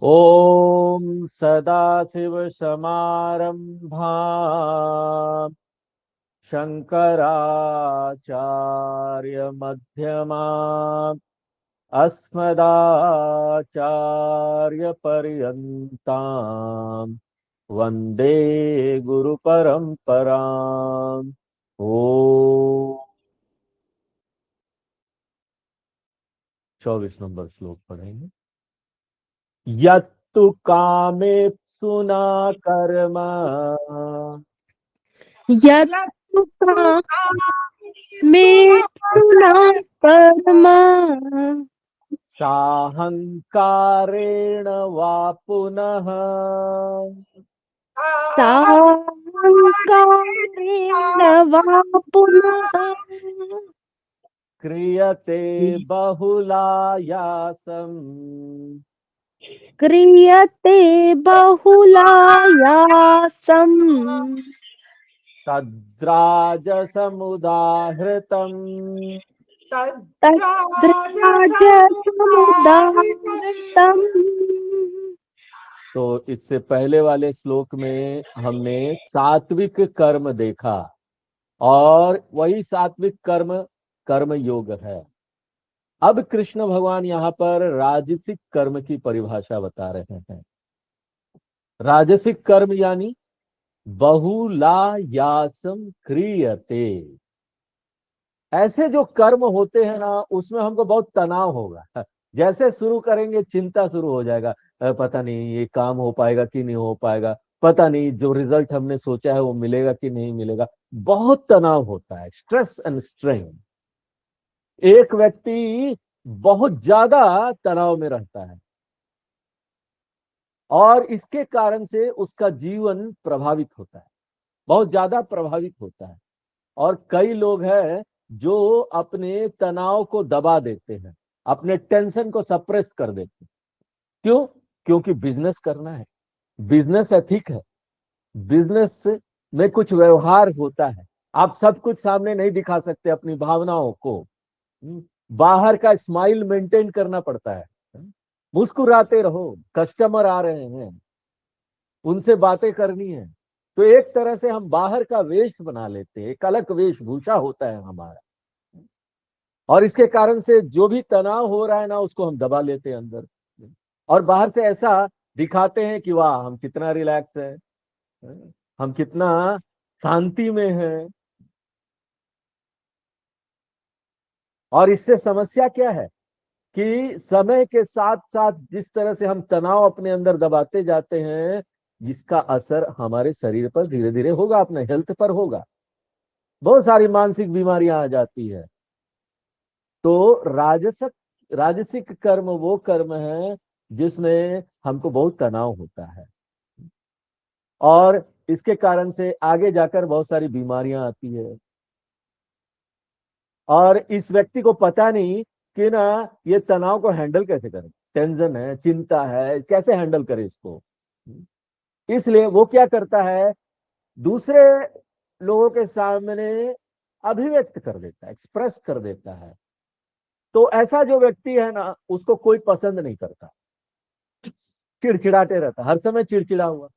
ओम सदाशिवसमारंभाम् शंकराचार्यमध्यमाम् अस्मदाचार्यपर्यन्ताम् वंदे गुरुपरंपराम्। ओ 24 नंबर श्लोक पढ़ेंगे। यत्तु कामेप्सुना कर्म यत्तु कामेप्सुना कर्म साहंकारेण वा पुनः साहंकारेण वा पुनः क्रियते बहुलायासम् क्रियते बहुलायासम् तद्राजसमुदाहृतम्। तद्राजसमुदाहृतम्। तो इससे पहले वाले श्लोक में हमने सात्विक कर्म देखा और वही सात्विक कर्म कर्म योग है। अब कृष्ण भगवान यहाँ पर राजसिक कर्म की परिभाषा बता रहे हैं। राजसिक कर्म यानी बहुलायासम क्रियते। ऐसे जो कर्म होते हैं ना, उसमें हमको बहुत तनाव होगा। जैसे शुरू करेंगे चिंता शुरू हो जाएगा। पता नहीं ये काम हो पाएगा कि नहीं हो पाएगा, पता नहीं जो रिजल्ट हमने सोचा है वो मिलेगा कि नहीं मिलेगा। बहुत तनाव होता है, स्ट्रेस एंड स्ट्रेन। एक व्यक्ति बहुत ज्यादा तनाव में रहता है और इसके कारण से उसका जीवन प्रभावित होता है, बहुत ज्यादा प्रभावित होता है। और कई लोग हैं जो अपने तनाव को दबा देते हैं, अपने टेंशन को सप्रेस कर देते हैं। क्यों? क्योंकि बिजनेस करना है, बिजनेस एथिक है, बिजनेस में कुछ व्यवहार होता है। आप सब कुछ सामने नहीं दिखा सकते अपनी भावनाओं को। बाहर का स्माइल मेंटेन करना पड़ता है। मुस्कुराते रहो, कस्टमर आ रहे हैं, उनसे बातें करनी है। तो एक तरह से हम बाहर का वेश बना लेते हैं, एक अलग वेशभूषा होता है हमारा। और इसके कारण से जो भी तनाव हो रहा है ना, उसको हम दबा लेते हैं अंदर। और बाहर से ऐसा दिखाते हैं कि वाह हम कितना रिलैक्स है, हम कितना शांति में है। और इससे समस्या क्या है कि समय के साथ साथ जिस तरह से हम तनाव अपने अंदर दबाते जाते हैं, जिसका असर हमारे शरीर पर धीरे धीरे होगा, अपने हेल्थ पर होगा। बहुत सारी मानसिक बीमारियां आ जाती है। तो राजसिक कर्म वो कर्म है जिसमें हमको बहुत तनाव होता है और इसके कारण से आगे जाकर बहुत सारी बीमारियां आती है। और इस व्यक्ति को पता नहीं कि ना ये तनाव को हैंडल कैसे करें, टेंशन है, चिंता है, कैसे हैंडल करे इसको। इसलिए वो क्या करता है, दूसरे लोगों के सामने अभिव्यक्त कर देता है, एक्सप्रेस कर देता है। तो ऐसा जो व्यक्ति है ना, उसको कोई पसंद नहीं करता, चिड़चिड़ाते रहता है, हर समय चिड़चिड़ा हुआ,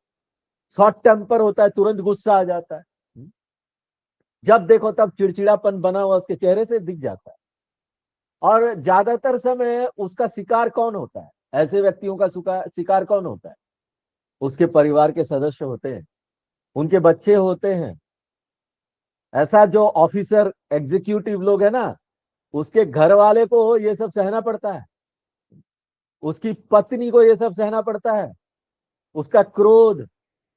शॉर्ट टेम्पर होता है, तुरंत गुस्सा आ जाता है। जब देखो तब चिड़चिड़ापन बना हुआ उसके चेहरे से दिख जाता है। और ज्यादातर समय उसका शिकार कौन होता है, ऐसे व्यक्तियों का शिकार कौन होता है? उसके परिवार के सदस्य होते हैं, उनके बच्चे होते हैं। ऐसा जो ऑफिसर एग्जीक्यूटिव लोग है ना, उसके घर वाले को ये सब सहना पड़ता है, उसकी पत्नी को ये सब सहना पड़ता है। उसका क्रोध,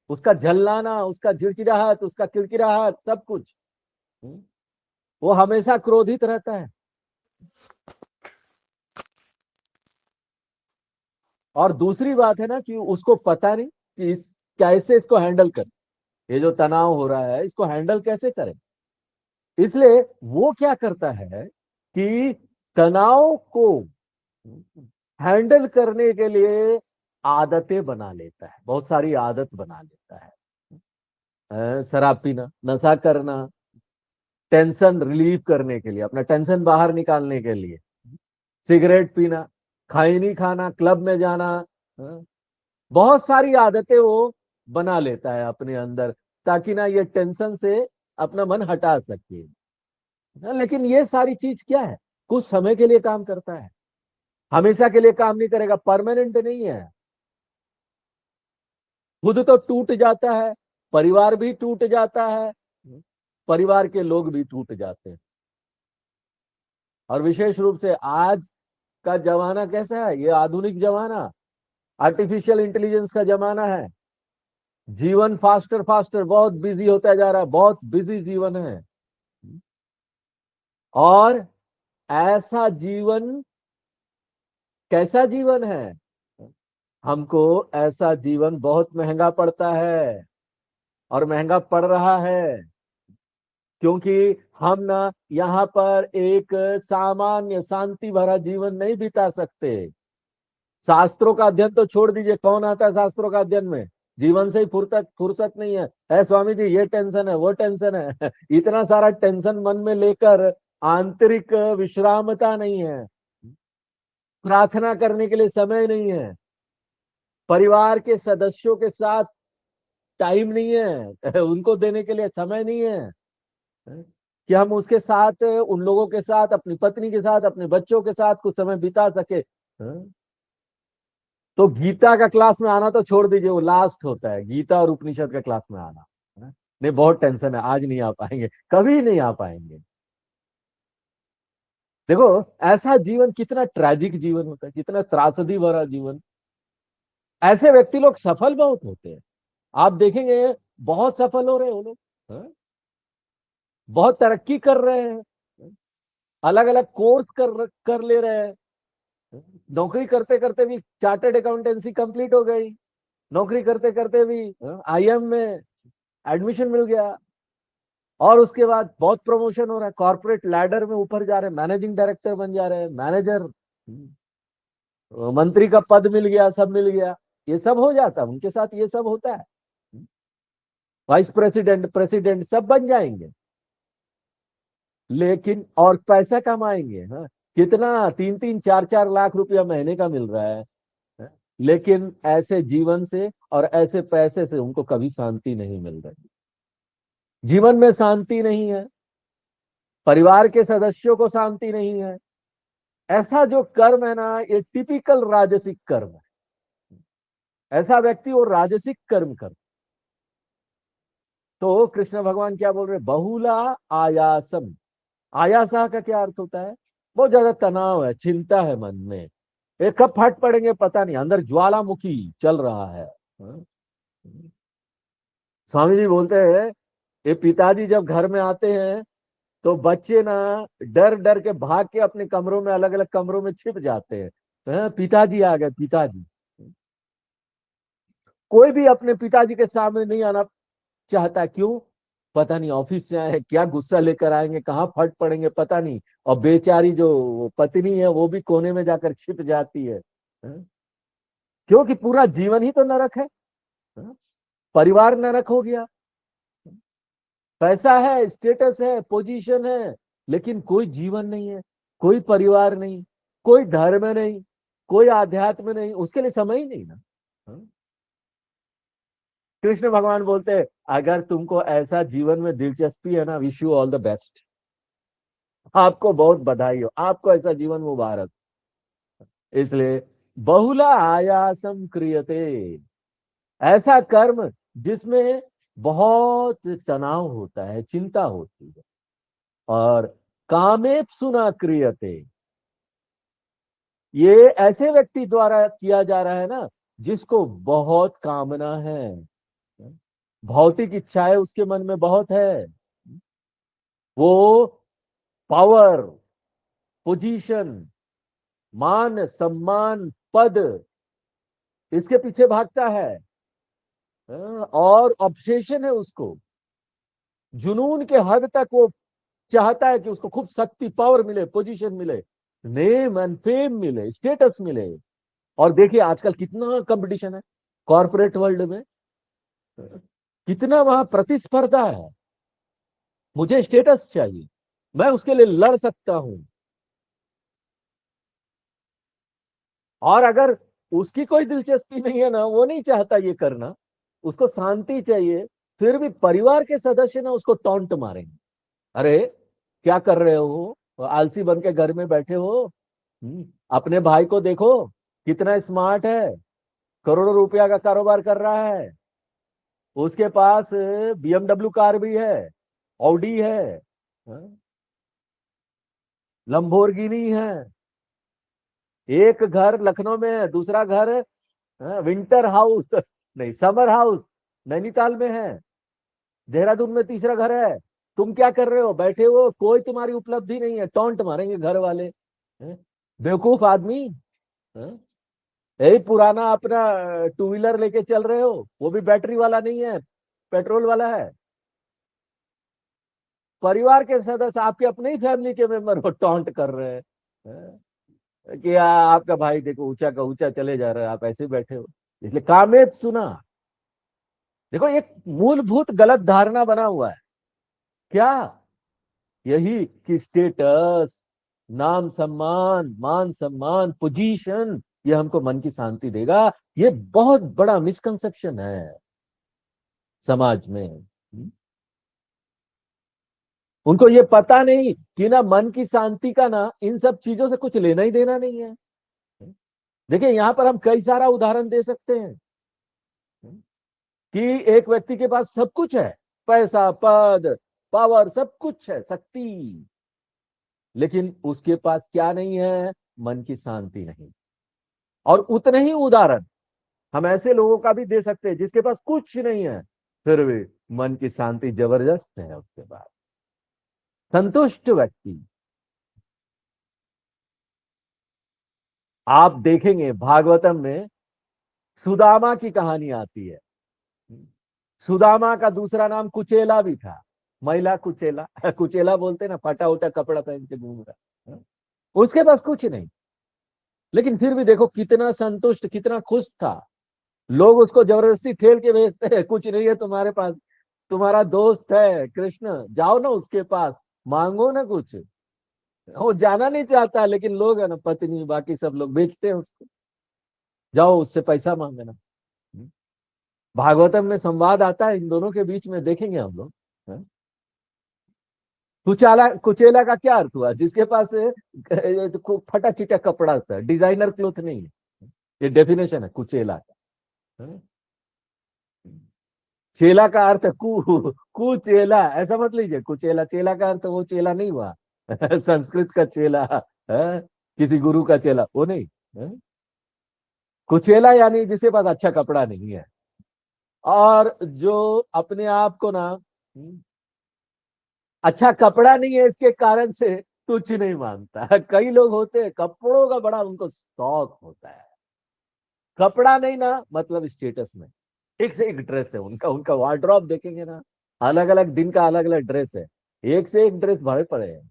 उसका झल्लाना, उसका चिड़चिड़ाहट, उसका किरकिराहट, सब कुछ। वो हमेशा क्रोधित रहता है। और दूसरी बात है ना कि उसको पता नहीं कि कैसे इसको हैंडल करें, ये जो तनाव हो रहा है इसको हैंडल कैसे करें। इसलिए वो क्या करता है कि तनाव को हैंडल करने के लिए आदतें बना लेता है, बहुत सारी आदत बना लेता है। शराब पीना, नशा करना, टेंशन रिलीव करने के लिए, अपना टेंशन बाहर निकालने के लिए, सिगरेट पीना, खैनी खाना, क्लब में जाना, बहुत सारी आदतें वो बना लेता है अपने अंदर, ताकि ना ये टेंशन से अपना मन हटा सके। लेकिन ये सारी चीज क्या है, कुछ समय के लिए काम करता है, हमेशा के लिए काम नहीं करेगा, परमानेंट नहीं है। खुद तो टूट जाता है, परिवार भी टूट जाता है, परिवार के लोग भी टूट जाते हैं। और विशेष रूप से आज का जमाना कैसा है, ये आधुनिक जमाना, आर्टिफिशियल इंटेलिजेंस का जमाना है। जीवन फास्टर फास्टर बहुत बिजी होता जा रहा है, बहुत बिजी जीवन है। और ऐसा जीवन कैसा जीवन है, हमको ऐसा जीवन बहुत महंगा पड़ता है, और महंगा पड़ रहा है, क्योंकि हम ना यहाँ पर एक सामान्य शांति भरा जीवन नहीं बिता सकते। शास्त्रों का अध्ययन तो छोड़ दीजिए, कौन आता है शास्त्रों का अध्ययन में, जीवन से ही फुर्सत फुर्सत नहीं है स्वामी जी ये टेंशन है वो टेंशन है इतना सारा टेंशन मन में लेकर आंतरिक विश्रामता नहीं है, प्रार्थना करने के लिए समय नहीं है, परिवार के सदस्यों के साथ टाइम नहीं है उनको देने के लिए समय नहीं है कि हम उसके साथ, उन लोगों के साथ, अपनी पत्नी के साथ, अपने बच्चों के साथ कुछ समय बिता सके। तो गीता का क्लास में आना तो छोड़ दीजिए, वो लास्ट होता है, गीता और उपनिषद का क्लास में आना। नहीं बहुत टेंशन है, आज नहीं आ पाएंगे, कभी नहीं आ पाएंगे। देखो ऐसा जीवन कितना ट्रैजिक जीवन होता है, कितना त्रासदी भरा जीवन। ऐसे व्यक्ति लोग सफल बहुत होते हैं, आप देखेंगे बहुत सफल हो रहे हो लोग, बहुत तरक्की कर रहे हैं, अलग अलग कोर्स कर ले रहे हैं, नौकरी करते करते भी चार्टर्ड अकाउंटेंसी कंप्लीट हो गई, नौकरी करते करते भी आईएम में एडमिशन मिल गया, और उसके बाद बहुत प्रमोशन हो रहा है, कॉर्पोरेट लैडर में ऊपर जा रहे हैं, मैनेजिंग डायरेक्टर बन जा रहे हैं, मैनेजर, मंत्री का पद मिल गया, सब मिल गया। ये सब हो जाता है उनके साथ, ये सब होता है, वाइस प्रेसिडेंट प्रेसिडेंट सब बन जाएंगे, लेकिन और पैसा कमाएंगे। हाँ, कितना 3-3 4-4 लाख रुपया महीने का मिल रहा है, हाँ? लेकिन ऐसे जीवन से और ऐसे पैसे से उनको कभी शांति नहीं मिल रही, जीवन में शांति नहीं है, परिवार के सदस्यों को शांति नहीं है। ऐसा जो कर्म है ना, ये टिपिकल राजसिक कर्म है। ऐसा व्यक्ति वो राजसिक कर्म कर, तो कृष्ण भगवान क्या बोल रहे, बहुला आयासम। आयासा का क्या अर्थ होता है, बहुत ज्यादा तनाव है, चिंता है मन में, ये कब फट पड़ेंगे पता नहीं, अंदर ज्वालामुखी चल रहा है। हाँ? स्वामी जी बोलते हैं, ये पिताजी जब घर में आते हैं तो बच्चे ना डर डर के भाग के अपने कमरों में, अलग अलग कमरों में छिप जाते हैं। हाँ, पिताजी आ गए, पिताजी। कोई भी अपने पिताजी के सामने नहीं आना चाहता, क्यों पता नहीं, ऑफिस से आए क्या गुस्सा लेकर आएंगे, कहाँ फट पड़ेंगे पता नहीं, और बेचारी जो पत्नी है वो भी कोने में जाकर छिप जाती है। हाँ? क्योंकि पूरा जीवन ही तो नरक है। हाँ? परिवार नरक हो गया, पैसा है, स्टेटस है, पोजीशन है, लेकिन कोई जीवन नहीं है, कोई परिवार नहीं, कोई धर्म नहीं, कोई आध्यात्म नहीं, उसके लिए समय ही नहीं ना। हाँ? कृष्ण भगवान बोलते हैं, अगर तुमको ऐसा जीवन में दिलचस्पी है ना, wish you all the best, आपको बहुत बधाई हो, आपको ऐसा जीवन मुबारक। इसलिए बहुला आयासम क्रियते, ऐसा कर्म जिसमें बहुत तनाव होता है, चिंता होती है। और कामेप सुना क्रियते, ये ऐसे व्यक्ति द्वारा किया जा रहा है ना जिसको बहुत कामना है, भौतिक इच्छाएं उसके मन में बहुत है, वो पावर, पोजीशन, मान सम्मान, पद, इसके पीछे भागता है। और ऑब्सेशन है उसको, जुनून के हद तक वो चाहता है कि उसको खूब शक्ति, पावर मिले, पोजीशन मिले, नेम एंड फेम मिले, स्टेटस मिले। और देखिए आजकल कितना कंपटीशन है कॉर्पोरेट वर्ल्ड में, कितना वहां प्रतिस्पर्धा है, मुझे स्टेटस चाहिए, मैं उसके लिए लड़ सकता हूं। और अगर उसकी कोई दिलचस्पी नहीं है ना, वो नहीं चाहता ये करना, उसको शांति चाहिए, फिर भी परिवार के सदस्य ना उसको टॉन्ट मारेंगे। अरे क्या कर रहे हो, आलसी बन के घर में बैठे हो। अपने भाई को देखो, कितना स्मार्ट है, करोड़ों रुपया का कारोबार कर रहा है, उसके पास BMW कार भी है, ऑडी है, लंबोर्गिनी है, एक घर लखनऊ में है, दूसरा घर विंटर हाउस नहीं समर हाउस नैनीताल में है, देहरादून में तीसरा घर है। तुम क्या कर रहे हो, बैठे हो, कोई तुम्हारी उपलब्धि नहीं है, टॉन्ट मारेंगे घर वाले। बेवकूफ आदमी। हैं? यही पुराना अपना टू व्हीलर लेके चल रहे हो, वो भी बैटरी वाला नहीं है, पेट्रोल वाला है। परिवार के सदस्य, आपके अपने ही फैमिली के मेंबर हो, टॉन्ट कर रहे हैं। कि आपका भाई देखो ऊंचा का ऊंचा चले जा रहा है, आप ऐसे बैठे हो। इसलिए कामेत सुना, देखो एक मूलभूत गलत धारणा बना हुआ है। क्या? यही कि स्टेटस, नाम सम्मान, मान सम्मान, पोजीशन, ये हमको मन की शांति देगा। ये बहुत बड़ा मिसकंसेप्शन है समाज में। उनको ये पता नहीं कि ना मन की शांति का ना इन सब चीजों से कुछ लेना ही देना नहीं है। देखिए यहां पर हम कई सारा उदाहरण दे सकते हैं कि एक व्यक्ति के पास सब कुछ है, पैसा, पद, पावर, सब कुछ है, शक्ति, लेकिन उसके पास क्या नहीं है, मन की शांति नहीं। और उतने ही उदाहरण हम ऐसे लोगों का भी दे सकते हैं जिसके पास कुछ नहीं है, फिर भी मन की शांति जबरदस्त है उसके पास, संतुष्ट व्यक्ति। आप देखेंगे भागवतम में सुदामा की कहानी आती है। सुदामा का दूसरा नाम कुचेला भी था, महिला कुचेला कुचेला बोलते ना, फटा उटा कपड़ा पहन के घूम रहा। उसके पास कुछ नहीं, लेकिन फिर भी देखो कितना संतुष्ट, कितना खुश था। लोग उसको जबरदस्ती ठेल के भेजते हैं, कुछ नहीं है तुम्हारे पास, तुम्हारा दोस्त है कृष्ण, जाओ ना उसके पास, मांगो ना कुछ। वो जाना नहीं चाहता, लेकिन लोग है ना, पत्नी बाकी सब लोग बेचते हैं उसको, जाओ उससे पैसा मांगना। भागवतम में संवाद आता है इन दोनों के बीच में, देखेंगे हम लोग। कुचाला कुचेला का क्या अर्थ हुआ, जिसके पास फटा चिटा कपड़ा था, डिजाइनर क्लोथ नहीं है, ये डेफिनेशन है कुचेला का। चेला का अर्थ है कुचेला, ऐसा मत लीजिए, कुचेला चेला का अर्थ वो चेला नहीं हुआ संस्कृत का चेला है? किसी गुरु का चेला वो नहीं है? कुचेला यानी जिसके पास अच्छा कपड़ा नहीं है, और जो अपने आप को ना अच्छा कपड़ा नहीं है इसके कारण से तुच्छ नहीं मानता। कई लोग होते हैं कपड़ों का बड़ा उनको शौक होता है, कपड़ा नहीं ना मतलब स्टेटस में, एक से एक ड्रेस है उनका, उनका वार्डरोब देखेंगे ना, अलग अलग दिन का अलग अलग ड्रेस है, एक से एक ड्रेस भरे पड़े हैं।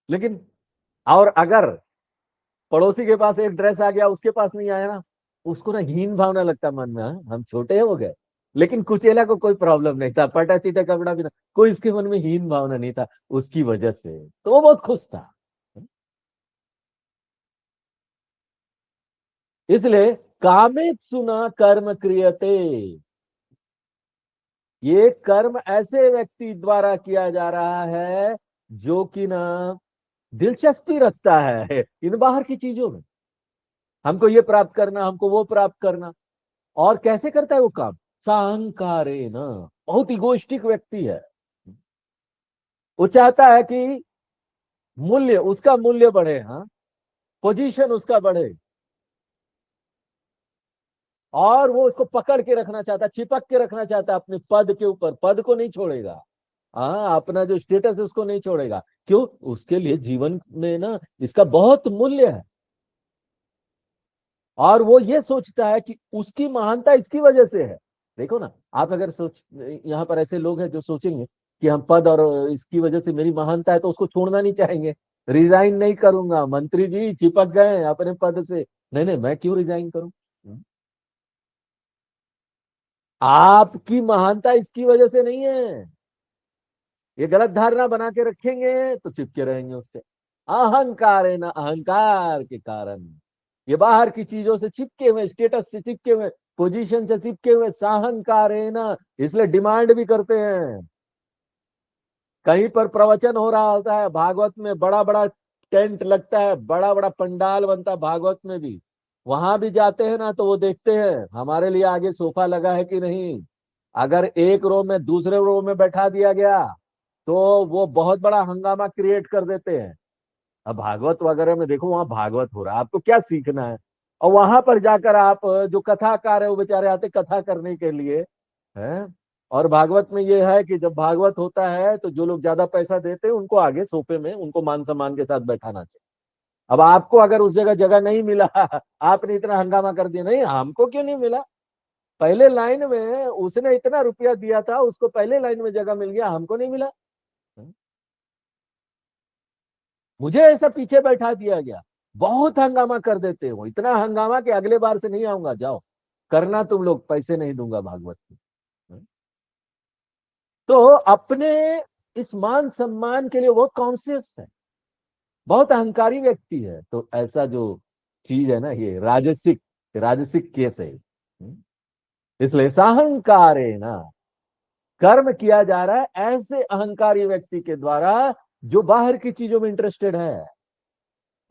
लेकिन और अगर पड़ोसी के पास एक ड्रेस आ गया, उसके पास नहीं आया ना, उसको ना हीन भावना लगता मन में, हाँ, हम छोटे हो गए। लेकिन कुचेला को कोई प्रॉब्लम नहीं था, पटा चीटा कपड़ा भी ना, कोई इसके मन में हीन भावना नहीं था उसकी वजह से, तो वो बहुत खुश था। इसलिए कामित सुना कर्म क्रियते, ये कर्म ऐसे व्यक्ति द्वारा किया जा रहा है जो कि ना दिलचस्पी रखता है इन बाहर की चीजों में, हमको ये प्राप्त करना, हमको वो प्राप्त करना। और कैसे करता है वो काम, साहंकारे न, बहुत इगोइस्टिक व्यक्ति है। वो चाहता है कि मूल्य, उसका मूल्य बढ़े, हाँ, पोजीशन उसका बढ़े, और वो उसको पकड़ के रखना चाहता है, चिपक के रखना चाहता है अपने पद के ऊपर, पद को नहीं छोड़ेगा। हाँ, अपना जो स्टेटस है उसको नहीं छोड़ेगा। क्यों? उसके लिए जीवन में ना इसका बहुत मूल्य है, और वो ये सोचता है कि उसकी महानता इसकी वजह से है। देखो ना, आप अगर सोच, यहाँ पर ऐसे लोग हैं जो सोचेंगे कि हम पद और इसकी वजह से मेरी महानता है, तो उसको छोड़ना नहीं चाहेंगे। रिजाइन नहीं करूंगा, मंत्री जी चिपक गए अपने पद से, नहीं नहीं मैं क्यों रिजाइन करूं। आपकी महानता इसकी वजह से नहीं है, ये गलत धारणा बना के रखेंगे तो चिपके रहेंगे उससे। अहंकार है ना, अहंकार के कारण। ये बाहर की चीजों से चिपके हुए, स्टेटस से चिपके हुए, पोजीशन से चिपके हुए, साहंकार है ना, इसलिए डिमांड भी करते हैं। कहीं पर प्रवचन हो रहा होता है भागवत में, बड़ा बड़ा टेंट लगता है, बड़ा बड़ा पंडाल बनता है भागवत में भी, वहां भी जाते हैं ना तो वो देखते हैं हमारे लिए आगे सोफा लगा है कि नहीं। अगर एक रो में दूसरे रो में बैठा दिया गया तो वो बहुत बड़ा हंगामा क्रिएट कर देते हैं। अब भागवत वगैरह में देखो, वहां भागवत हो रहा है, आपको क्या सीखना है? और वहां पर जाकर आप, जो कथाकार है वो बेचारे आते कथा करने के लिए, हैं। और भागवत में ये है कि जब भागवत होता है तो जो लोग ज्यादा पैसा देते हैं उनको आगे सोफे में उनको मान सम्मान के साथ बैठाना चाहिए। अब आपको अगर उस जगह जगह नहीं मिला आपने इतना हंगामा कर दिया, नहीं हमको क्यों नहीं मिला, पहले लाइन में उसने इतना रुपया दिया था, उसको पहले लाइन में जगह मिल गया, हमको नहीं मिला, मुझे ऐसा पीछे बैठा दिया गया। बहुत हंगामा कर देते हो, इतना हंगामा कि अगले बार से नहीं आऊंगा, जाओ करना तुम लोग, पैसे नहीं दूंगा भागवत के। तो अपने इस मान सम्मान के लिए बहुत कॉन्शियस है, बहुत अहंकारी व्यक्ति है। तो ऐसा जो चीज है ना, ये राजसिक राजसिक केस है। इसलिए साहंकार है ना, कर्म किया जा रहा है ऐसे अहंकारी व्यक्ति के द्वारा जो बाहर की चीजों में इंटरेस्टेड है,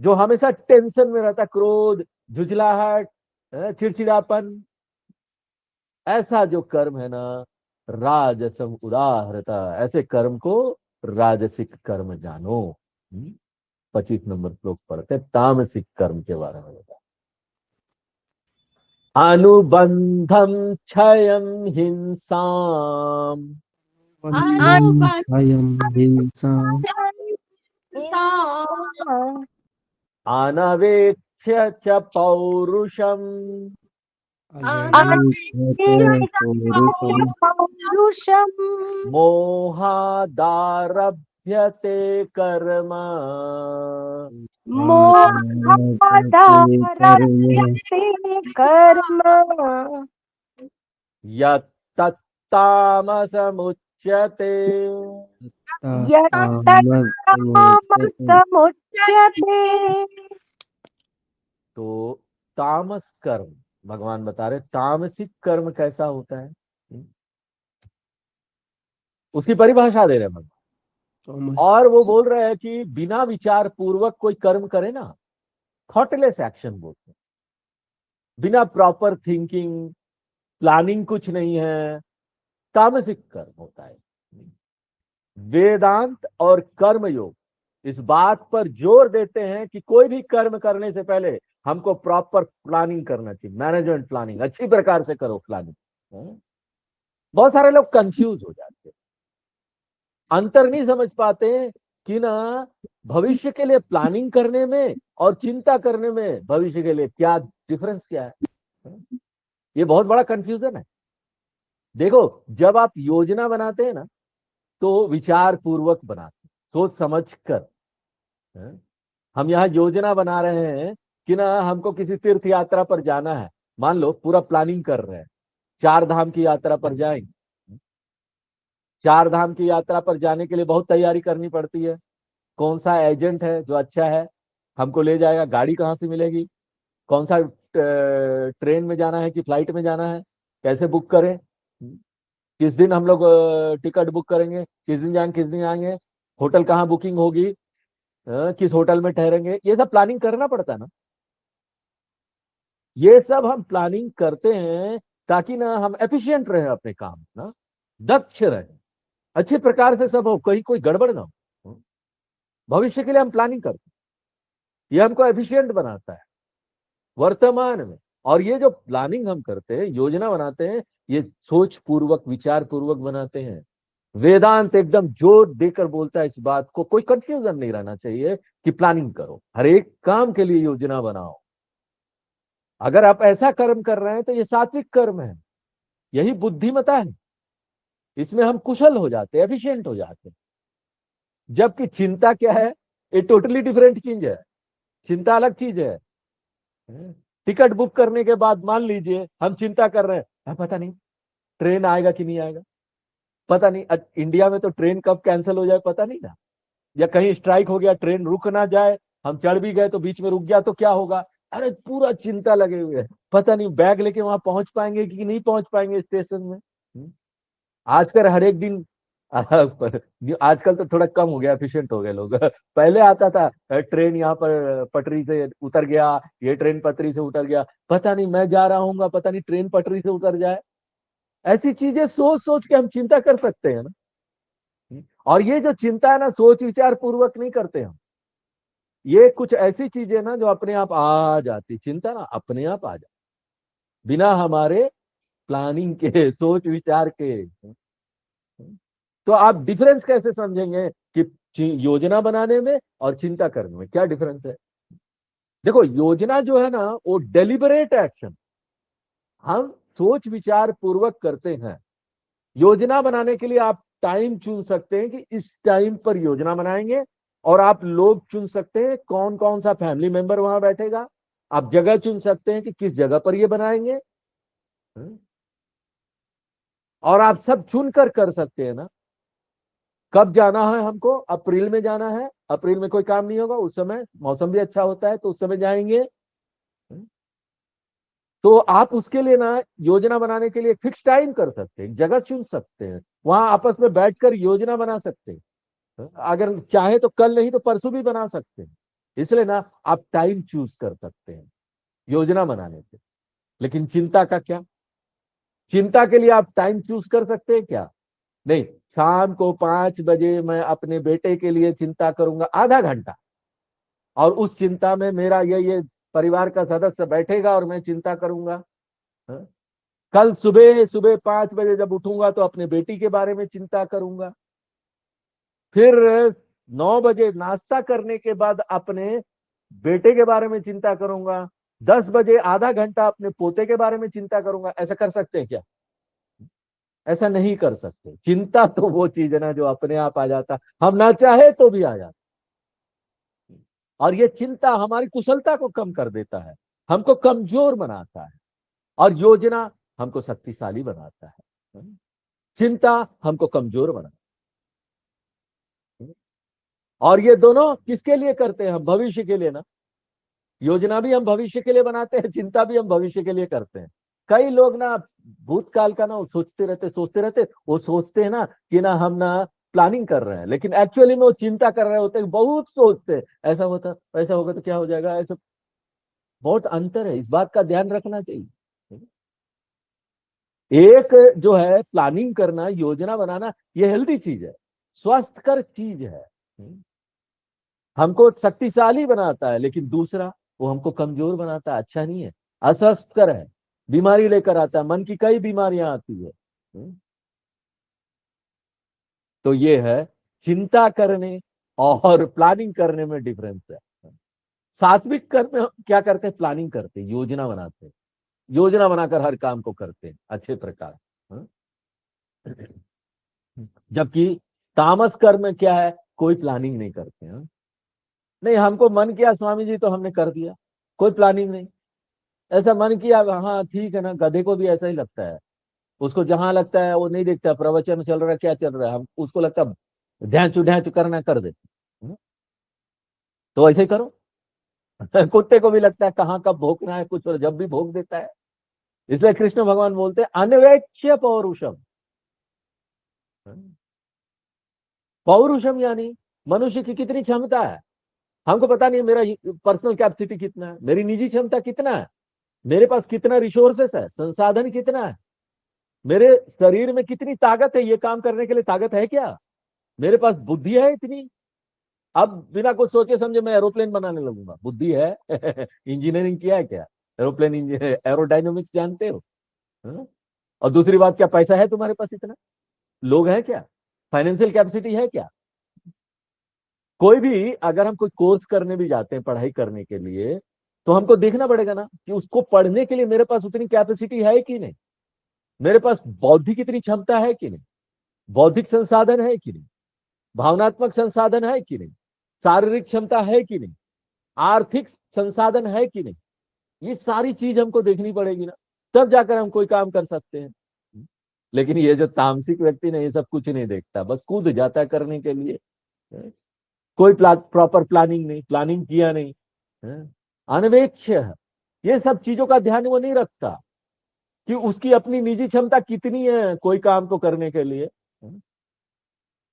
जो हमेशा टेंशन में रहता, क्रोध, झुंझलाहट, चिड़चिड़ापन, ऐसा जो कर्म है ना, राजसम उदाहरता, ऐसे कर्म को राजसिक कर्म जानो। 25 नंबर श्लोक पढ़ते, तामसिक कर्म के बारे में बता। अनुबंधम क्षयम हिंसाम अनुबंधं हिंसा अनवेक्ष्य च पौरुषम पौरुषम् मोहादारभ्यते कर्म मोहादारभ्यते कर्म यत्तत्तामसमुच्यते। यत्तत्तामसमुच्यते। तो तामस कर्म, भगवान बता रहे तामसिक कर्म कैसा होता है, उसकी परिभाषा दे रहे हैं भगवान। और वो बोल रहे हैं कि बिना विचार पूर्वक कोई कर्म करे ना, थॉटलेस एक्शन बोलते हैं, बिना प्रॉपर थिंकिंग, प्लानिंग कुछ नहीं है, तामसिक कर्म होता है। वेदांत और कर्म योग इस बात पर जोर देते हैं कि कोई भी कर्म करने से पहले हमको प्रॉपर प्लानिंग करना चाहिए, मैनेजमेंट प्लानिंग, अच्छी प्रकार से करो प्लानिंग। बहुत सारे लोग कंफ्यूज हो जाते हैं, अंतर नहीं समझ पाते कि ना भविष्य के लिए प्लानिंग करने में और चिंता करने में भविष्य के लिए क्या डिफरेंस क्या है। ये बहुत बड़ा कंफ्यूजन है। देखो, जब आप योजना बनाते हैं ना तो विचार पूर्वक बनाते, सोच समझ कर। हम यहाँ योजना बना रहे हैं कि ना हमको किसी तीर्थ यात्रा पर जाना है, मान लो पूरा प्लानिंग कर रहे हैं, 4 धाम की यात्रा पर जाएंगे। 4 धाम की यात्रा पर जाने के लिए बहुत तैयारी करनी पड़ती है। कौन सा एजेंट है जो अच्छा है, हमको ले जाएगा, गाड़ी कहाँ से मिलेगी, कौन सा ट्रेन में जाना है कि फ्लाइट में जाना है, कैसे बुक करें, किस दिन हम लोग टिकट बुक करेंगे, किस दिन जाएंगे किस दिन आएंगे, होटल कहाँ बुकिंग होगी, किस होटल में ठहरेंगे, ये सब प्लानिंग करना पड़ता है ना। ये सब हम प्लानिंग करते हैं ताकि ना हम एफिशिएंट रहे अपने काम ना, दक्ष रहे, अच्छे प्रकार से सब हो, कहीं कोई गड़बड़ ना हो। भविष्य के लिए हम प्लानिंग करते हैं, ये हमको एफिशिएंट बनाता है वर्तमान में। और ये जो प्लानिंग हम करते हैं, योजना बनाते हैं, ये सोच पूर्वक विचार पूर्वक बनाते हैं। वेदांत एकदम जोर देकर बोलता है इस बात को, कोई कंफ्यूजन नहीं रहना चाहिए कि प्लानिंग करो, हर एक काम के लिए योजना बनाओ। अगर आप ऐसा कर्म कर रहे हैं तो ये सात्विक कर्म है, यही बुद्धिमता है, इसमें हम कुशल हो जाते हैं, एफिशिएंट हो जाते हैं। जबकि चिंता क्या है, ये टोटली डिफरेंट चीज है। चिंता अलग चीज है। टिकट बुक करने के बाद मान लीजिए हम चिंता कर रहे हैं, पता नहीं ट्रेन आएगा कि नहीं आएगा, पता नहीं इंडिया में तो ट्रेन कब कैंसिल हो जाए पता नहीं ना, या कहीं स्ट्राइक हो गया ट्रेन रुक ना जाए, हम चढ़ भी गए तो बीच में रुक गया तो क्या होगा, अरे पूरा चिंता लगे हुए है, पता नहीं बैग लेके वहां पहुंच पाएंगे कि नहीं पहुंच पाएंगे स्टेशन में। आजकल हर एक दिन आजकल तो थोड़ा कम हो गया, एफिशिएंट हो गए लोग। पहले आता था ट्रेन यहाँ पर पटरी से उतर गया, ये ट्रेन पटरी से उतर गया, पता नहीं मैं जा रहा हूँ, पता नहीं ट्रेन पटरी से उतर जाए। ऐसी चीजें सोच सोच के हम चिंता कर सकते हैं ना। और ये जो चिंता है ना, सोच विचार पूर्वक नहीं करते हम। ये कुछ ऐसी चीजें ना जो अपने आप आ जाती, चिंता ना अपने आप आ जाती बिना हमारे प्लानिंग के, सोच विचार के। तो आप डिफरेंस कैसे समझेंगे कि योजना बनाने में और चिंता करने में क्या डिफरेंस है? देखो, योजना जो है ना वो डेलिबरेट एक्शन, हम सोच विचार पूर्वक करते हैं। योजना बनाने के लिए आप टाइम चुन सकते हैं कि इस टाइम पर योजना बनाएंगे, और आप लोग चुन सकते हैं कौन कौन सा फैमिली मेंबर वहां बैठेगा। आप जगह चुन सकते हैं कि किस जगह पर ये बनाएंगे। और आप सब चुन कर सकते हैं ना। कब जाना है हमको? अप्रैल में जाना है, अप्रैल में कोई काम नहीं होगा, उस समय मौसम भी अच्छा होता है तो उस समय जाएंगे। तो आप उसके लिए ना योजना बनाने के लिए फिक्स टाइम कर सकते हैं, जगह चुन सकते हैं, वहां आपस में बैठकर योजना बना सकते हैं। अगर चाहे तो कल नहीं तो परसों भी बना सकते हैं। इसलिए ना आप टाइम चूज कर सकते हैं योजना बनाने से। लेकिन चिंता का क्या? चिंता के लिए आप टाइम चूज कर सकते हैं क्या? नहीं। शाम को 5 बजे मैं अपने बेटे के लिए चिंता करूंगा आधा घंटा, और उस चिंता में मेरा ये परिवार का सदस्य बैठेगा और मैं चिंता करूंगा। हाँ? कल सुबह सुबह 5 बजे जब उठूंगा तो अपने बेटी के बारे में चिंता करूंगा। फिर 9 बजे नाश्ता करने के बाद अपने बेटे के बारे में चिंता करूंगा। 10 बजे आधा घंटा अपने पोते के बारे में चिंता करूंगा। ऐसा कर सकते हैं क्या? ऐसा नहीं कर सकते। चिंता तो वो चीज है ना जो अपने आप आ जाता, हम ना चाहे तो भी आ जाता। और ये चिंता हमारी कुशलता को कम कर देता है, हमको कमजोर बनाता है। और योजना हमको शक्तिशाली बनाता है। चिंता हमको कमजोर बनाता है। और ये दोनों किसके लिए करते हैं? हम भविष्य के लिए ना। योजना भी हम भविष्य के लिए बनाते हैं, चिंता भी हम भविष्य के लिए करते हैं। कई लोग ना भूतकाल का ना वो सोचते रहते, वो सोचते हैं ना कि ना हम ना प्लानिंग कर रहे हैं, लेकिन एक्चुअली में वो चिंता कर रहे होते हैं, बहुत सोचते हैं ऐसा होता, ऐसा होगा तो क्या हो जाएगा, ऐसा। बहुत अंतर है, इस बात का ध्यान रखना चाहिए। एक जो है प्लानिंग करना, योजना बनाना, ये हेल्दी चीज है, स्वास्थ्यकर चीज है, हमको शक्तिशाली बनाता है। लेकिन दूसरा वो हमको कमजोर बनाता है, अच्छा नहीं है, अस्वस्थकर है, बीमारी लेकर आता है, मन की कई बीमारियां आती है। तो ये है चिंता करने और प्लानिंग करने में डिफरेंस है। सात्विक कर्म में हम क्या करते हैं? प्लानिंग करते हैं, योजना बनाते हैं, योजना बनाकर हर काम को करते हैं अच्छे प्रकार। हाँ? जबकि तामस कर्म में क्या है? कोई प्लानिंग नहीं करते हैं। नहीं, हमको मन किया स्वामी जी तो हमने कर दिया, कोई प्लानिंग नहीं। ऐसा मन किया, हाँ ठीक है ना, गधे को भी ऐसा ही लगता है। उसको जहां लगता है वो नहीं देखता प्रवचन चल रहा है क्या चल रहा है, हम उसको लगता है ढैचू करना कर देते। हम्म, तो ऐसे ही करो। कुत्ते को भी लगता है कहाँ कब भोंकना है कुछ, और जब भी भोंक देता है। इसलिए कृष्ण भगवान बोलते हैं अनवेक्ष्य पौरुषम। पौरुषम यानी मनुष्य की कितनी क्षमता है। हमको पता नहीं मेरा पर्सनल कैपेसिटी कितना है, मेरी निजी क्षमता कितना है, मेरे पास कितना रिसोर्सेस है, संसाधन कितना है, मेरे शरीर में कितनी ताकत है, ये काम करने के लिए ताकत है क्या, मेरे पास बुद्धि है इतनी। अब बिना कुछ सोचे समझे मैं एरोप्लेन बनाने लगूंगा, बुद्धि है? इंजीनियरिंग किया है क्या? एरोप्लेन एरोडायनेमिक्स जानते हो? हाँ? और दूसरी बात, क्या पैसा है तुम्हारे पास इतना? लोग हैं क्या? फाइनेंशियल कैपेसिटी है क्या? कोई भी अगर हम कोई कोर्स करने भी जाते हैं पढ़ाई करने के लिए, तो हमको देखना पड़ेगा ना कि उसको पढ़ने के लिए मेरे पास उतनी कैपेसिटी है कि नहीं, मेरे पास बौद्धिक इतनी क्षमता है कि नहीं, बौद्धिक संसाधन है कि नहीं, भावनात्मक संसाधन है कि नहीं, शारीरिक क्षमता है कि नहीं, आर्थिक संसाधन है कि नहीं। ये सारी चीज हमको देखनी पड़ेगी ना, तब जाकर हम कोई काम कर सकते हैं। लेकिन ये जो तामसिक व्यक्ति ने ये सब कुछ नहीं देखता, बस कूद जाता है करने के लिए। कोई प्रॉपर प्लानिंग नहीं, प्लानिंग किया नहीं। अनवेक्ष्य है, ये सब चीजों का ध्यान वो नहीं रखता कि उसकी अपनी निजी क्षमता कितनी है कोई काम को करने के लिए।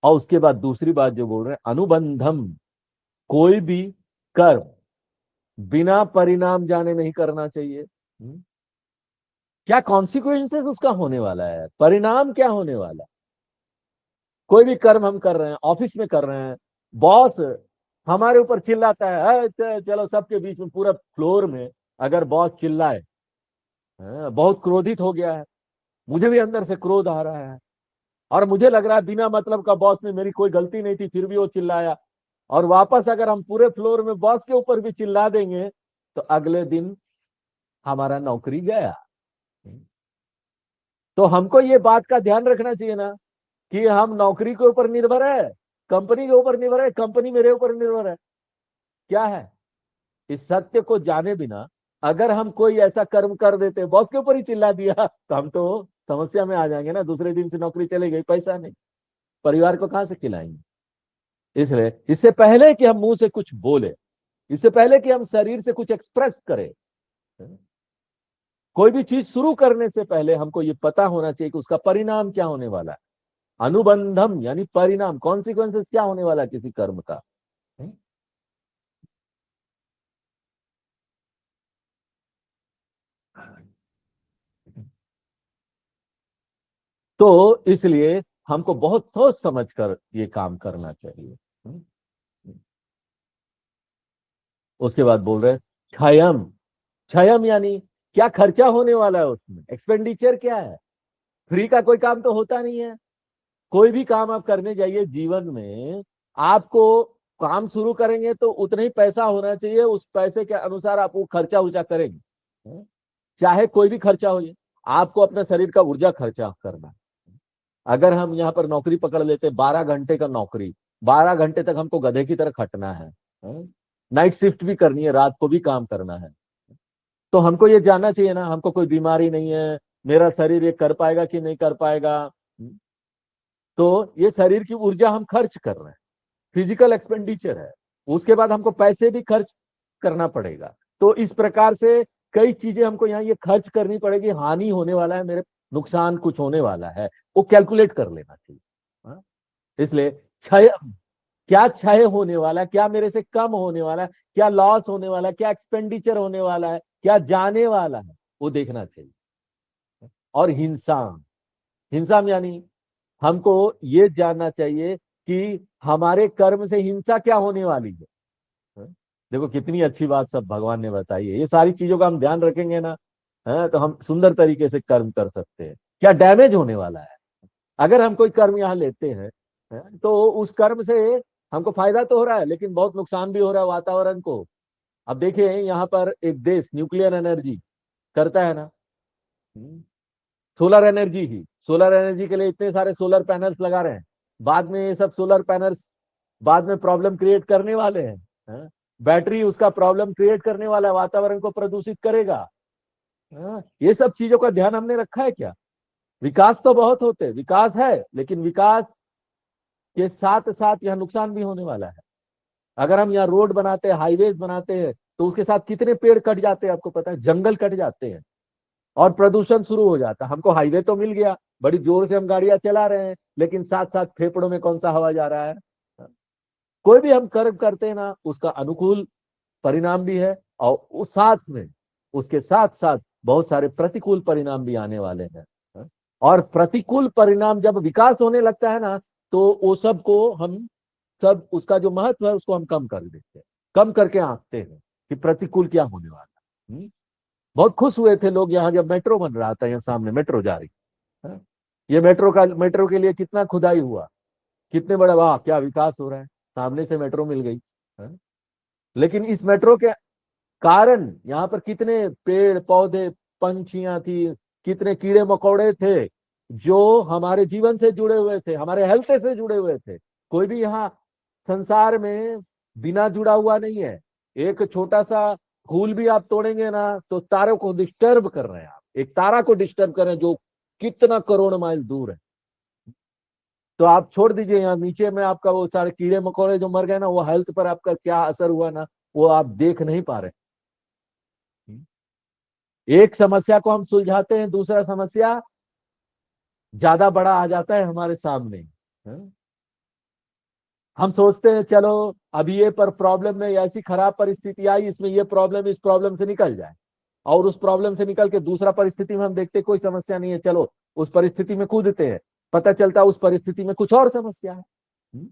और उसके बाद दूसरी बात जो बोल रहे हैं, अनुबंधम, कोई भी कर्म बिना परिणाम जाने नहीं करना चाहिए। क्या कॉन्सिक्वेंसेस उसका होने वाला है, परिणाम क्या होने वाला है। कोई भी कर्म हम कर रहे हैं, ऑफिस में कर रहे हैं, बॉस हमारे ऊपर चिल्लाता है, चलो सबके बीच में पूरा फ्लोर में अगर बॉस चिल्लाए, बहुत क्रोधित हो गया है, मुझे भी अंदर से क्रोध आ रहा है, और मुझे लग रहा है बिना मतलब का बॉस ने, मेरी कोई गलती नहीं थी फिर भी वो चिल्लाया, और वापस अगर हम पूरे फ्लोर में बॉस के ऊपर भी चिल्ला देंगे तो अगले दिन हमारा नौकरी गया। तो हमको ये बात का ध्यान रखना चाहिए ना कि हम नौकरी के ऊपर निर्भर है, कंपनी के ऊपर निर्भर है, कंपनी मेरे ऊपर निर्भर है, क्या है। इस सत्य को जाने बिना अगर हम कोई ऐसा कर्म कर देते, बॉस के ऊपर ही चिल्ला दिया, तो हम तो समस्या में आ जाएंगे ना, दूसरे दिन से नौकरी चली गई, पैसा नहीं, परिवार को कहां से खिलाएंगे। इसलिए इससे पहले कि हम मुंह से कुछ बोले, इससे पहले कि हम शरीर से कुछ एक्सप्रेस करें, कोई भी चीज शुरू करने से पहले हमको ये पता होना चाहिए कि उसका परिणाम क्या होने वाला है। अनुबंधम यानी परिणाम, कॉन्सिक्वेंसेस क्या होने वाला है किसी कर्म का। तो इसलिए हमको बहुत सोच समझ कर ये काम करना चाहिए। उसके बाद बोल रहे क्षयम, क्षयम यानी क्या खर्चा होने वाला है, उसमें एक्सपेंडिचर क्या है। फ्री का कोई काम तो होता नहीं है। कोई भी काम आप करने जाइए जीवन में, आपको काम शुरू करेंगे तो उतना ही पैसा होना चाहिए, उस पैसे के अनुसार आप वो खर्चा उर्जा करेंगे। चाहे कोई भी खर्चा हो जाए, आपको अपने शरीर का ऊर्जा खर्चा करना है। अगर हम यहाँ पर नौकरी पकड़ लेते, 12 घंटे का नौकरी, 12 घंटे तक हमको गधे की तरह खटना है, नाइट शिफ्ट भी करनी है, रात को भी काम करना है, तो हमको ये जानना चाहिए ना हमको कोई बीमारी नहीं है, मेरा शरीर ये कर पाएगा कि नहीं कर पाएगा। तो ये शरीर की ऊर्जा हम खर्च कर रहे हैं, फिजिकल एक्सपेंडिचर है। उसके बाद हमको पैसे भी खर्च करना पड़ेगा। तो इस प्रकार से कई चीजें हमको यहाँ ये खर्च करनी पड़ेगी, हानि होने वाला है मेरे, नुकसान कुछ होने वाला है, वो कैलकुलेट कर लेना चाहिए। हाँ? इसलिए क्षय, क्या क्षय होने वाला है, क्या मेरे से कम होने वाला है, क्या लॉस होने वाला है, क्या एक्सपेंडिचर होने वाला है, क्या जाने वाला है, वो देखना चाहिए। और हिंसा, हिंसा यानी हमको ये जानना चाहिए कि हमारे कर्म से हिंसा क्या होने वाली है। देखो कितनी अच्छी बात सब भगवान ने बताई है, ये सारी चीजों का हम ध्यान रखेंगे ना, तो हम सुंदर तरीके से कर्म कर सकते हैं। क्या डैमेज होने वाला है, अगर हम कोई कर्म यहाँ लेते हैं, तो उस कर्म से हमको फायदा तो हो रहा है लेकिन बहुत नुकसान भी हो रहा है वातावरण को। अब देखिए यहाँ पर एक देश न्यूक्लियर एनर्जी करता है ना, सोलर एनर्जी ही, सोलर एनर्जी के लिए इतने सारे सोलर पैनल्स लगा रहे हैं, बाद में ये सब सोलर पैनल्स बाद में प्रॉब्लम क्रिएट करने वाले हैं। बैटरी उसका प्रॉब्लम क्रिएट करने वाला है, वातावरण को प्रदूषित करेगा। ये सब चीजों का ध्यान हमने रखा है क्या। विकास तो बहुत होते, विकास है, लेकिन विकास के साथ साथ यहाँ नुकसान भी होने वाला है। अगर हम यहाँ रोड बनाते हैं, हाईवेज बनाते हैं, तो उसके साथ कितने पेड़ कट जाते हैं आपको पता है, जंगल कट जाते हैं, और प्रदूषण शुरू हो जाता है। हमको हाईवे तो मिल गया, बड़ी जोर से हम गाड़ियां चला रहे हैं, लेकिन साथ साथ फेफड़ों में कौन सा हवा जा रहा है। कोई भी हम कर्म करते हैं ना, उसका अनुकूल परिणाम भी है, और उस साथ में उसके साथ साथ बहुत सारे प्रतिकूल परिणाम भी आने वाले हैं। और प्रतिकूल परिणाम जब विकास होने लगता है ना, तो वो सब को हम सब, उसका जो महत्व है उसको हम कम कर देते हैं, कम करके आंकते हैं कि प्रतिकूल क्या होने वाला है। बहुत खुश हुए थे लोग यहाँ जब मेट्रो बन रहा था, यहाँ सामने मेट्रो जा रही है। ये मेट्रो के लिए कितना खुदाई हुआ, कितने बड़ा, वाह क्या विकास हो रहा है, सामने से मेट्रो मिल गई। लेकिन इस मेट्रो के कारण यहाँ पर कितने पेड़ पौधे, पंछियां थी, कितने कीड़े मकोड़े थे जो हमारे जीवन से जुड़े हुए थे, हमारे हेल्थ से जुड़े हुए थे। कोई भी यहाँ संसार में बिना जुड़ा हुआ नहीं है। एक छोटा सा फूल भी आप तोड़ेंगे ना, तो तारों को डिस्टर्ब कर रहे हैं आप, एक तारा को डिस्टर्ब कर रहे हैं जो कितना करोड़ माइल दूर है। तो आप छोड़ दीजिए, यहाँ नीचे में आपका वो सारे कीड़े मकोड़े जो मर गए ना, वो हेल्थ पर आपका क्या असर हुआ ना, वो आप देख नहीं पा रहे। एक समस्या को हम सुलझाते हैं, दूसरा समस्या ज्यादा बड़ा आ जाता है हमारे सामने। हाँ? हम सोचते हैं चलो अभी ये पर प्रॉब्लम में ऐसी खराब परिस्थिति आई, इसमें ये प्रॉब्लम, इस प्रॉब्लम से निकल जाए, और उस प्रॉब्लम से निकल के दूसरा परिस्थिति में हम देखते हैं कोई समस्या नहीं है, चलो उस परिस्थिति में कूदते हैं, पता चलता है उस परिस्थिति में कुछ और समस्या है।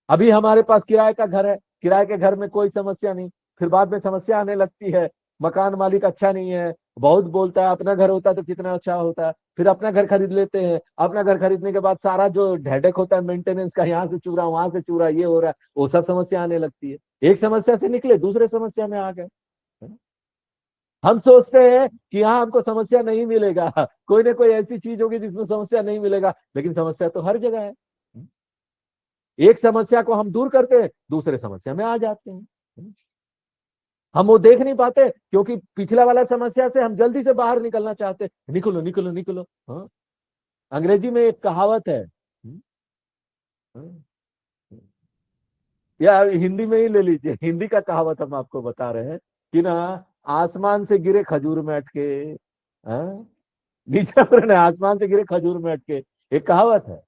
अभी हमारे पास किराए का घर है, किराए के घर में कोई समस्या नहीं, फिर बाद में समस्या आने लगती है, मकान मालिक अच्छा नहीं है, बहुत बोलता है, अपना घर होता तो कितना अच्छा होता, फिर अपना घर खरीद लेते हैं, अपना घर खरीदने के बाद सारा जो हेडेक होता है मेंटेनेंस का, यहाँ से चूरा वहां से चूरा, ये हो रहा है, वो सब समस्या आने लगती है। एक समस्या से निकले दूसरे समस्या में आ गए। है ना? हम सोचते हैं कि यहाँ हमको समस्या नहीं मिलेगा, कोई ना कोई ऐसी चीज होगी जिसमें समस्या नहीं मिलेगा, लेकिन समस्या तो हर जगह है। एक समस्या को हम दूर करते हैं, दूसरे समस्या में आ जाते हैं। हम वो देख नहीं पाते क्योंकि पिछला वाला समस्या से हम जल्दी से बाहर निकलना चाहते हैं, निकलो निकलो निकलो। हाँ? अंग्रेजी में एक कहावत है, हाँ? या हिंदी में ही ले लीजिए, हिंदी का कहावत हम आपको बता रहे हैं कि ना, आसमान से गिरे खजूर में अटके, हाँ? नीचे उतरे आसमान से गिरे खजूर में अटके, एक कहावत है,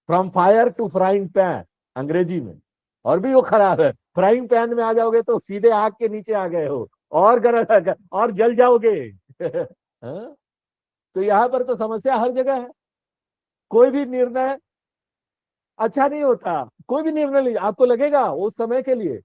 from fire to frying pan, अंग्रेजी में। और भी वो खराब है, फ्राइंग पैन में आ जाओगे तो सीधे आग के नीचे आ गए हो, और गरम और जल जाओगे। हाँ? तो यहाँ पर तो समस्या हर जगह है। कोई भी निर्णय अच्छा नहीं होता, कोई भी निर्णय लीजिए, आपको लगेगा उस समय के लिए,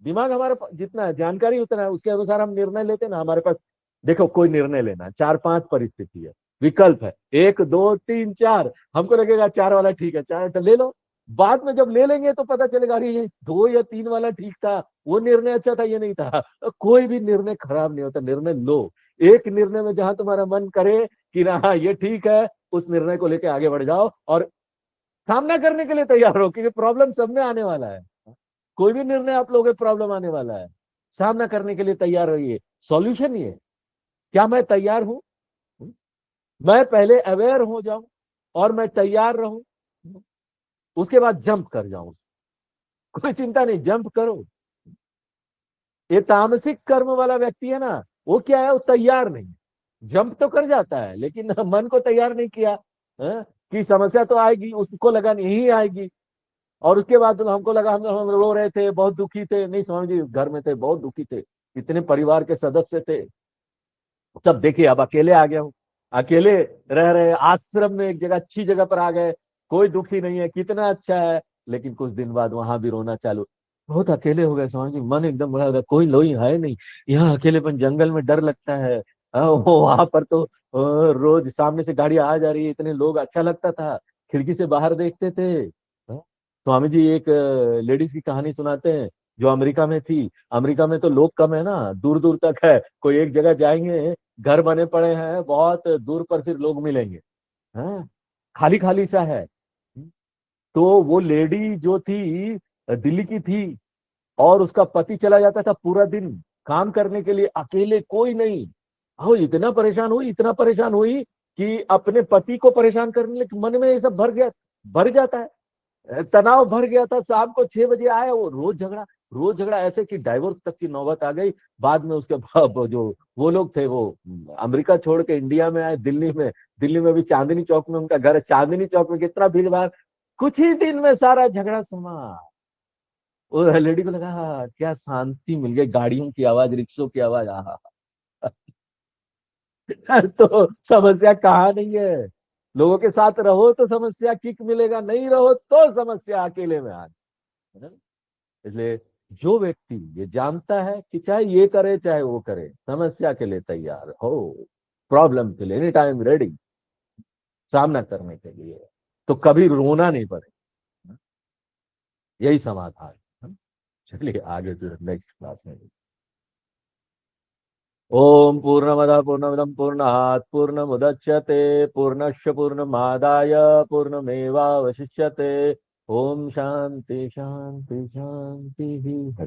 दिमाग हमारे पास जितना है, जानकारी उतना है, उसके अनुसार हम निर्णय लेते हैं ना। हमारे पास देखो कोई निर्णय लेना है, 4-5 परिस्थिति है, विकल्प है, 1 2 3 4, हमको लगेगा 4 वाला ठीक है, 4 तो ले लो। बाद में जब ले लेंगे तो पता चलेगा अरे ये 2 या 3 वाला ठीक था, वो निर्णय अच्छा था, ये नहीं था। तो कोई भी निर्णय खराब नहीं होता, निर्णय लो। एक निर्णय में जहां तुम्हारा मन करे कि ना हाँ ये ठीक है, उस निर्णय को लेकर आगे बढ़ जाओ, और सामना करने के लिए तैयार हो, क्योंकि प्रॉब्लम सब में आने वाला है। कोई भी निर्णय आप लोगे प्रॉब्लम आने वाला है, सामना करने के लिए तैयार रहिए। सॉल्यूशन ये, क्या मैं तैयार हूं? मैं पहले अवेयर हो जाऊं और मैं तैयार रहूं, उसके बाद जंप कर जाऊं, कोई चिंता नहीं, जंप करो। ये तामसिक कर्म वाला व्यक्ति है ना, वो क्या है, वो तैयार नहीं, जंप तो कर जाता है लेकिन मन को तैयार नहीं किया। कि समस्या तो आएगी, उसको लगा नहीं आएगी, और उसके बाद हमको लगा हम रो रहे थे, बहुत दुखी थे, नहीं स्वामी जी घर में थे, बहुत दुखी थे, इतने परिवार के सदस्य थे, सब देखिए अब अकेले आ गया हूँ, अकेले रह रहे, आश्रम में एक जगह अच्छी जगह पर आ गए, कोई दुखी नहीं है, कितना अच्छा है। लेकिन कुछ दिन बाद वहां भी रोना चालू, बहुत अकेले हो गए स्वामी जी, मन एकदम बड़ा हो गया, कोई लोई है नहीं, यहाँ अकेलेपन, जंगल में डर लगता है। वहां पर तो रोज सामने से गाड़ी आ जा रही है, इतने लोग, अच्छा लगता था, खिड़की से बाहर देखते थे। स्वामी जी एक लेडीज की कहानी सुनाते हैं, जो अमेरिका में थी। अमेरिका में तो लोग कम है ना, दूर दूर तक है, कोई एक जगह जाएंगे, घर बने पड़े हैं बहुत दूर पर, फिर लोग मिलेंगे, हाँ, खाली खाली सा है। तो वो लेडी जो थी दिल्ली की थी, और उसका पति चला जाता था पूरा दिन काम करने के लिए, अकेले कोई नहीं। वो इतना परेशान हुई, इतना परेशान हुई कि अपने पति को परेशान करने के मन में ये सब भर गया, भर जाता है, तनाव भर गया था। शाम को 6 बजे आया, वो रोज झगड़ा, रोज झगड़ा, ऐसे कि डाइवोर्स तक की नौबत आ गई। बाद में उसके जो वो लोग थे, वो अमेरिका छोड़ के इंडिया में आए, दिल्ली में। दिल्ली में भी चांदनी चौक में उनका घर है, चांदनी चौक में कितना भीड़ भाड़, कुछ ही दिन में सारा झगड़ा समा। वो लेडी को लगा हाँ, क्या शांति मिल गई, गाड़ियों की आवाज, रिक्शों की आवाज, आहा। तो समस्या कहाँ नहीं है, लोगों के साथ रहो तो समस्या किक मिलेगा, नहीं रहो तो समस्या अकेले में आ, है ना? इसलिए जो व्यक्ति ये जानता है कि चाहे ये करे चाहे वो करे, समस्या के लिए तैयार हो, प्रॉब्लम के लिए एनी टाइम रेडी, सामना करने के लिए, तो कभी रोना नहीं पड़े, यही समाधान है। चलिए आगे फिर नेक्स्ट क्लास में। ओम पूर्णमद पूर्णमिदं पूर्णात् पूर्णमुदच्यते पूर्णस्य पूर्णमादाय पूर्णमेवावशिष्यते। ओम शांति शांति शांति। हरि